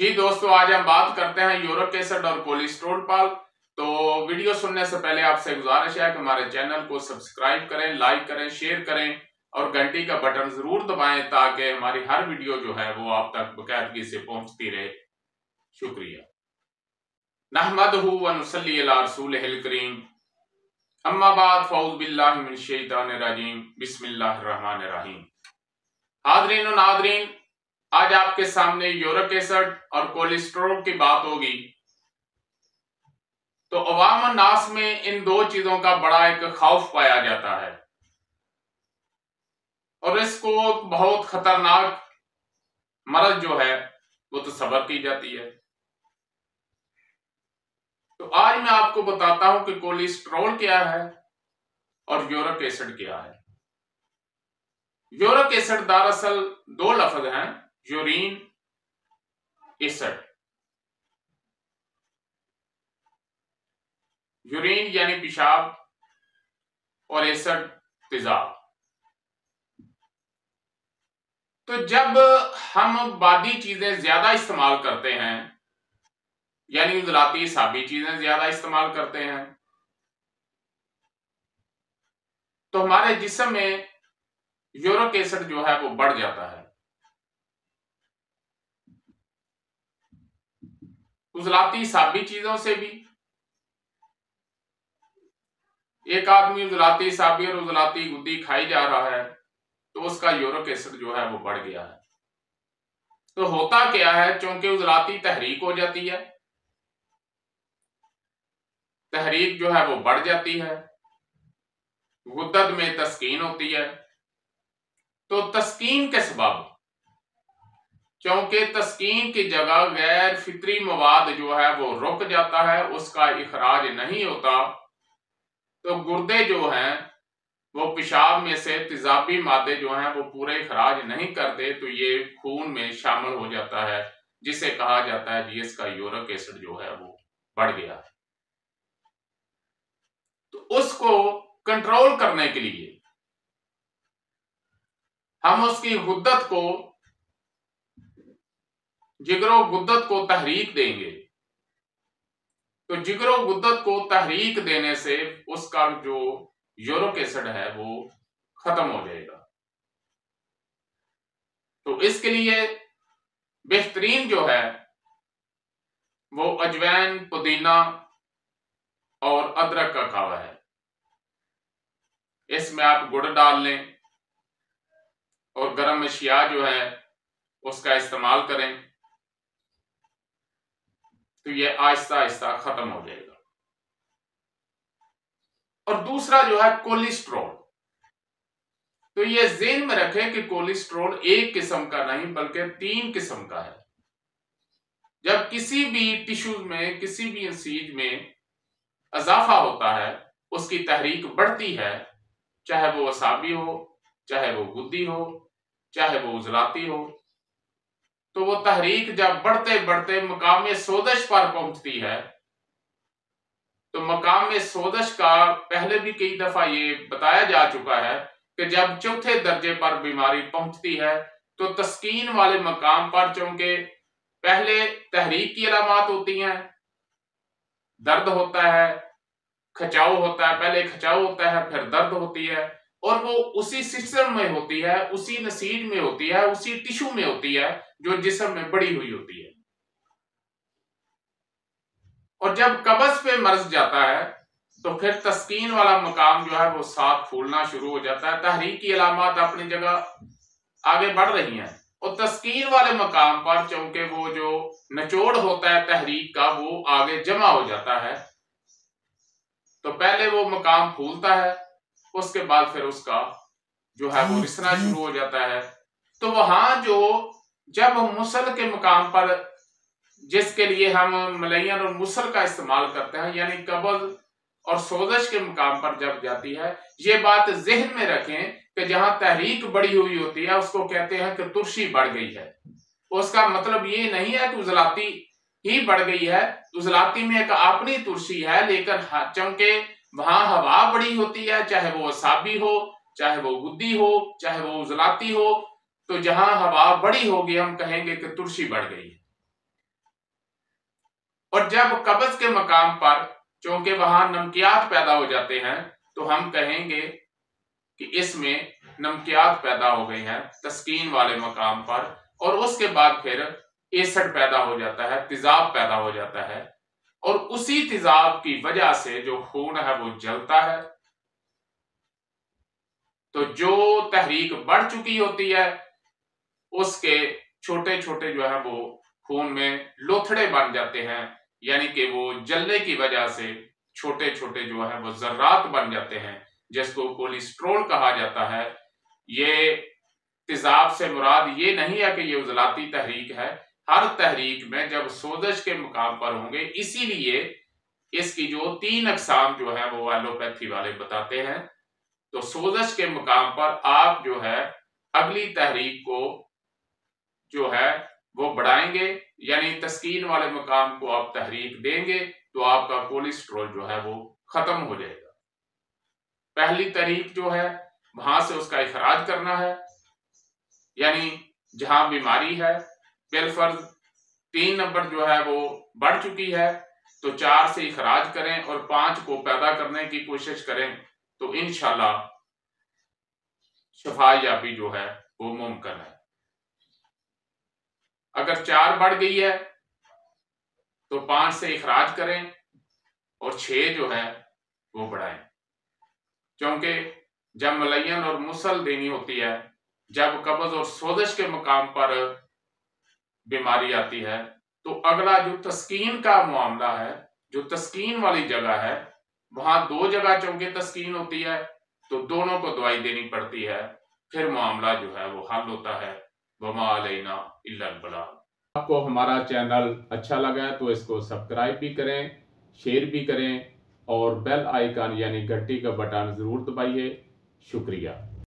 जी दोस्तों, आज हम बात करते हैं यूरिक एसिड और कोलेस्ट्रॉल पर। तो वीडियो सुनने से पहले आपसे गुजारिश है कि हमारे चैनल को सब्सक्राइब करें, लाइक करें, शेयर करें और घंटी का बटन जरूर दबाएं ताकि हमारी हर वीडियो जो है वो आप तक बाकायदगी से पहुंचती रहे। शुक्रिया। नहमदहु व नुसल्ली अला रसूलिहिल करीम, अम्मा बाद, फौज़ बिल्लाहि मिनश शैतानिर रजीम, बिस्मिल्लाहिर रहमानिर रहीम। हाज़रीन और नाज़रीन, आज आपके सामने यूरिक एसिड और कोलेस्ट्रॉल की बात होगी। तो अवाम नास में इन दो चीजों का बड़ा एक खौफ पाया जाता है और इसको बहुत खतरनाक मरज जो है वो तस्वर की जाती है। तो आज मैं आपको बताता हूं कि कोलेस्ट्रॉल क्या है और यूरिक एसिड क्या है। यूरिक एसिड दरअसल दो लफ्ज हैं, यूरिन एसिड। यूरिन यानी पेशाब और एसिड तेजाब। तो जब हम बादी चीजें ज्यादा इस्तेमाल करते हैं, यानी उजलाती साबी चीजें ज्यादा इस्तेमाल करते हैं, तो हमारे जिस्म में यूरिक एसिड जो है वो बढ़ जाता है। उजलाती साबी चीजों से भी, एक आदमी उजलाती साबी और उजलाती गुद्दी खाई जा रहा है तो उसका यूरिक एसिड जो है वो बढ़ गया है। तो होता क्या है, चूंकि उजलाती तहरीक हो जाती है, तहरीक जो है वो बढ़ जाती है, गुद्दत में तस्कीन होती है। तो तस्कीन के सबब, क्योंकि तस्कीन की जगह गैर फितरी मवाद जो है वो रुक जाता है, उसका इखराज नहीं होता, तो गुर्दे जो हैं वो पेशाब में से तेजाबी मादे जो हैं वो पूरे इखराज नहीं करते, तो ये खून में शामिल हो जाता है, जिसे कहा जाता है जी इसका यूरिक एसिड जो है वो बढ़ गया है। तो उसको कंट्रोल करने के लिए हम उसकी गुद्दत को, जिगरो गुद्दत को तहरीक देंगे। तो जिगरो गुद्दत को तहरीक देने से उसका जो यूरिक एसिड है वो खत्म हो जाएगा। तो इसके लिए बेहतरीन जो है वो अजवैन, पुदीना और अदरक का कावा है। इसमें आप गुड़ डाल लें और गरम अशिया जो है उसका इस्तेमाल करें, तो ये आहिस्ता आहिस्ता खत्म हो जाएगा। और दूसरा जो है कोलेस्ट्रॉल, तो ये ज़हन में रखें कि कोलेस्ट्रॉल एक किस्म का नहीं बल्कि 3 किस्म का है। जब किसी भी टिश्यूज में, किसी भी चीज में इजाफा होता है, उसकी तहरीक बढ़ती है, चाहे वो असाबी हो, चाहे वो गुद्दी हो, चाहे वो उजलाती हो, तो वो तहरीक जब बढ़ते बढ़ते मकाम सोजश पर पहुंचती है, तो मकाम सोजश का पहले भी कई दफा ये बताया जा चुका है कि जब चौथे दर्जे पर बीमारी पहुंचती है तो तस्कीन वाले मकाम पर, चूंकि पहले तहरीक की अलामात होती हैं, दर्द होता है, खिंचाव होता है, पहले खिंचाव होता है फिर दर्द होती है, और वो उसी सिस्टम में होती है, उसी नसीज में होती है, उसी टिश्यू में होती है जो जिस्म में बड़ी हुई होती है। और जब कब्ज पे मर्ज जाता है तो फिर तस्कीन वाला मकाम जो है वो साथ फूलना शुरू हो जाता है। तहरीक की अलामात अपनी जगह आगे बढ़ रही हैं और तस्कीन वाले मकाम पर चूंकि वो जो निचोड़ होता है तहरीक का वो आगे जमा हो जाता है, तो पहले वो मकाम फूलता है, उसके बाद फिर उसका जो है वो रिसना शुरू हो जाता है। तो वहां जो जब मुसल के मकाम पर, जिसके लिए हम मलयन और मुसल का इस्तेमाल करते हैं, यानी कब्ज और सोजश के मुकाम पर जब जाती है, ये बात जहन में रखें कि जहां तहरीक बढ़ी हुई होती है उसको कहते हैं कि तुर्शी बढ़ गई है। उसका मतलब ये नहीं है कि उजलाती ही बढ़ गई है, उजलाती में एक अपनी तुर्शी है, लेकिन चूंकि वहां हवा बड़ी होती है, चाहे वो असाबी हो, चाहे वो गुद्दी हो, चाहे वो उजलाती हो, तो जहां हवा बड़ी होगी हम कहेंगे कि तुर्शी बढ़ गई है। और जब कब्ज के मकाम पर चूंकि वहां नमकियात पैदा हो जाते हैं तो हम कहेंगे कि इसमें नमकियात पैदा हो गई हैं तस्कीन वाले मकाम पर, और उसके बाद फिर एसिड पैदा हो जाता है, तेजाब पैदा हो जाता है, और उसी तेजाब की वजह से जो खून है वो जलता है। तो जो तहरीक बढ़ चुकी होती है उसके छोटे छोटे जो है वो खून में लोथड़े बन जाते हैं, यानी कि वो जलने की वजह से छोटे छोटे जो है वो जर्रात बन जाते हैं, जिसको कोलेस्ट्रोल कहा जाता है। ये तेजाब से मुराद ये नहीं है कि ये उजलाती तहरीक है, हर तहरीक में जब सोजश के मुकाम पर होंगे, इसीलिए इसकी जो 3 अकसाम जो है वो एलोपैथी वाले बताते हैं। तो सोजश के मुकाम पर आप जो है अगली तहरीक को जो है वो बढ़ाएंगे, यानी तस्कीन वाले मुकाम को आप तहरीक देंगे तो आपका कोलेस्ट्रॉल जो है वो खत्म हो जाएगा। पहली तहरीक जो है वहां से उसका इखराज करना है, यानी जहां बीमारी है बिलफर्ज 3 नंबर जो है वो बढ़ चुकी है तो 4 से इखराज करें और 5 को पैदा करने की कोशिश करें, तो इंशाल्लाह शफा याबी जो है वो मुमकिन है। अगर 4 बढ़ गई है तो 5 से इखराज करें और 6 जो है वो बढ़ाएं, क्योंकि जब मलयन और मुसल देनी होती है, जब कब्ज और सोजिश के मुकाम पर बीमारी आती है, तो अगला जो तस्कीन का मामला है, जो तस्कीन वाली जगह है, वहां 2 जगह चूंकि तस्कीन होती है तो दोनों को दवाई देनी पड़ती है, फिर मामला जो है वो हल होता है। वमा अलैना इल्लल बलाग। आपको हमारा चैनल अच्छा लगा है तो इसको सब्सक्राइब भी करें, शेयर भी करें और बेल आइकन यानी घंटी का बटन जरूर दबाइए। शुक्रिया।